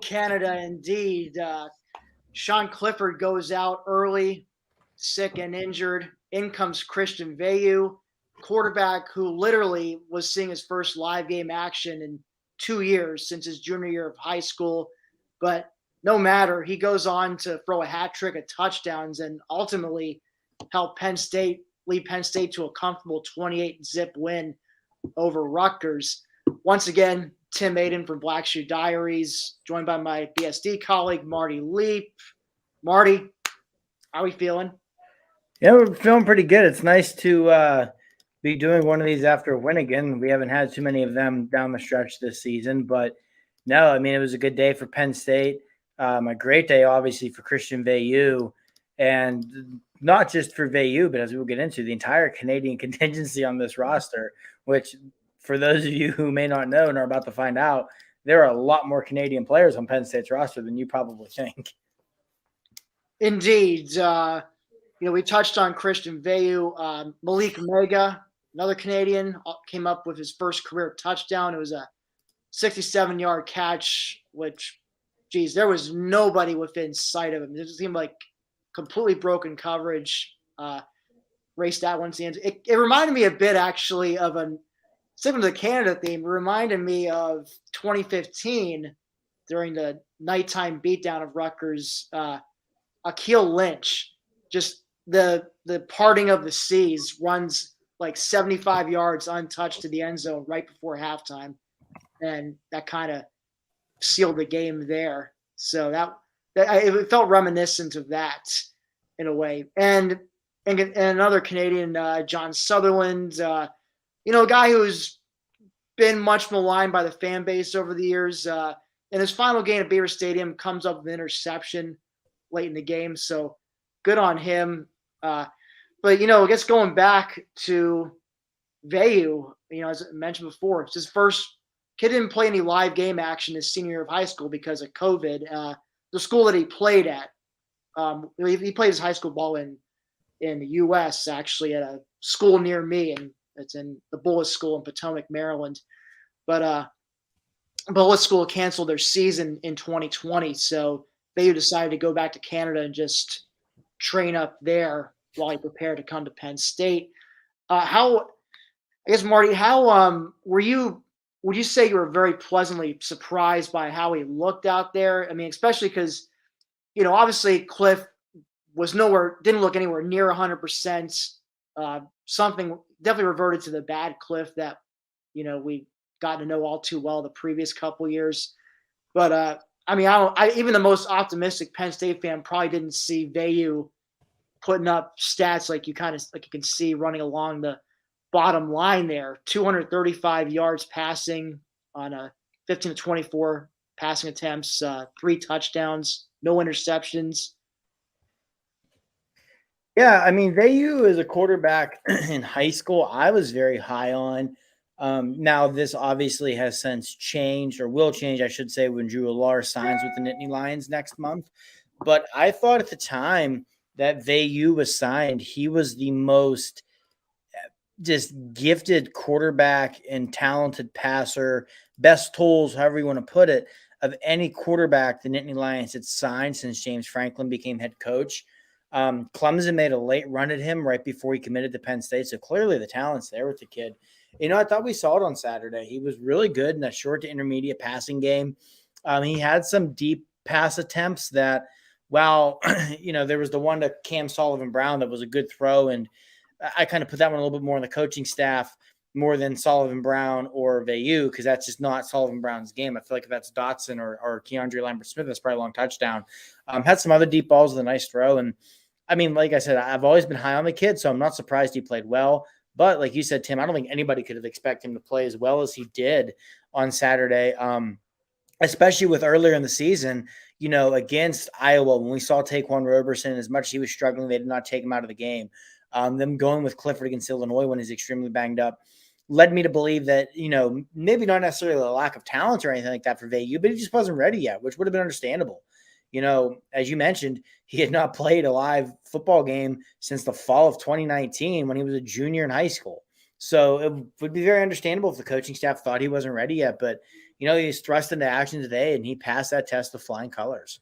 Canada indeed. Sean Clifford goes out early, sick and injured. In comes Christian Veilleux, quarterback who literally was seeing his first live game action in 2 years since his junior year of high school. But no matter, he goes on to throw a hat trick of touchdowns and ultimately help lead Penn State to a comfortable 28-zip win over Rutgers. Once again, Tim Aiden from Black Shoe Diaries, joined by my BSD colleague, Marty Leap. Marty, how are we feeling? Yeah, we're feeling pretty good. It's nice to be doing one of these after a win again. We haven't had too many of them down the stretch this season, but no, I mean, it was a good day for Penn State. A great day, obviously, for Christian Veilleux, and not just for Veilleux, but as we'll get into, the entire Canadian contingency on this roster, which for those of you who may not know and are about to find out, there are a lot more Canadian players on Penn State's roster than you probably think. Indeed. We touched on Christian Veilleux. Malik Mega, another Canadian, came up with his first career touchdown. It was a 67-yard catch, which, geez, there was nobody within sight of him. It seemed like completely broken coverage. Raced that one to the end. It reminded me a bit, actually, of sticking to the Canada theme, it reminded me of 2015 during the nighttime beatdown of Rutgers. Akeel Lynch, just the parting of the seas, runs like 75 yards untouched to the end zone right before halftime, and that kind of sealed the game there. So that it felt reminiscent of that in a way. And another Canadian, John Sutherland, a guy who's been much maligned by the fan base over the years. In his final game at Beaver Stadium, comes up with an interception late in the game. So good on him. But, I guess going back to Veilleux, as I mentioned before, it's his first kid didn't play any live game action his senior year of high school because of COVID. The school that he played at, he played his high school ball in the U.S. actually at a school near me, and it's in the Bullis School in Potomac, Maryland. But Bullis School canceled their season in 2020, so Veilleux decided to go back to Canada and just train up there while he prepared to come to Penn State. Marty, would you say you were very pleasantly surprised by how he looked out there? I mean, especially because, obviously Cliff didn't look anywhere near 100%. Something definitely reverted to the bad Cliff that, we got to know all too well the previous couple years. But, even the most optimistic Penn State fan probably didn't see Veilleux putting up stats like you can see running along the bottom line there. 235 yards passing on a 15 to 24 passing attempts, 3 touchdowns, no interceptions. Yeah, I mean, Veilleux is a quarterback in high school I was very high on. Now, this obviously has since changed, or will change, I should say, when Drew Allar signs with the Nittany Lions next month. But I thought at the time that Veilleux was signed, he was the most just gifted quarterback and talented passer, best tools, however you want to put it, of any quarterback the Nittany Lions had signed since James Franklin became head coach. Clemson made a late run at him right before he committed to Penn State, so clearly the talent's there with the kid. I thought we saw it on Saturday. He was really good in that short to intermediate passing game. He had some deep pass attempts that, while, there was the one to Cam Sullivan-Brown that was a good throw, and I kind of put that one a little bit more on the coaching staff more than Sullivan-Brown or Veilleux, because that's just not Sullivan-Brown's game. I feel like if that's Dotson or Keandre Lambert-Smith, that's probably a long touchdown. Had some other deep balls with a nice throw. And, I mean, like I said, I've always been high on the kid, so I'm not surprised he played well. But like you said, Tim, I don't think anybody could have expected him to play as well as he did on Saturday, especially with earlier in the season, against Iowa, when we saw Taquan Roberson, as much as he was struggling, they did not take him out of the game. Them going with Clifford against Illinois when he's extremely banged up led me to believe that, maybe not necessarily a lack of talent or anything like that for Veilleux, but he just wasn't ready yet, which would have been understandable. As you mentioned, he had not played a live football game since the fall of 2019 when he was a junior in high school. So it would be very understandable if the coaching staff thought he wasn't ready yet. But, he's thrust into action today, and he passed that test with flying colors.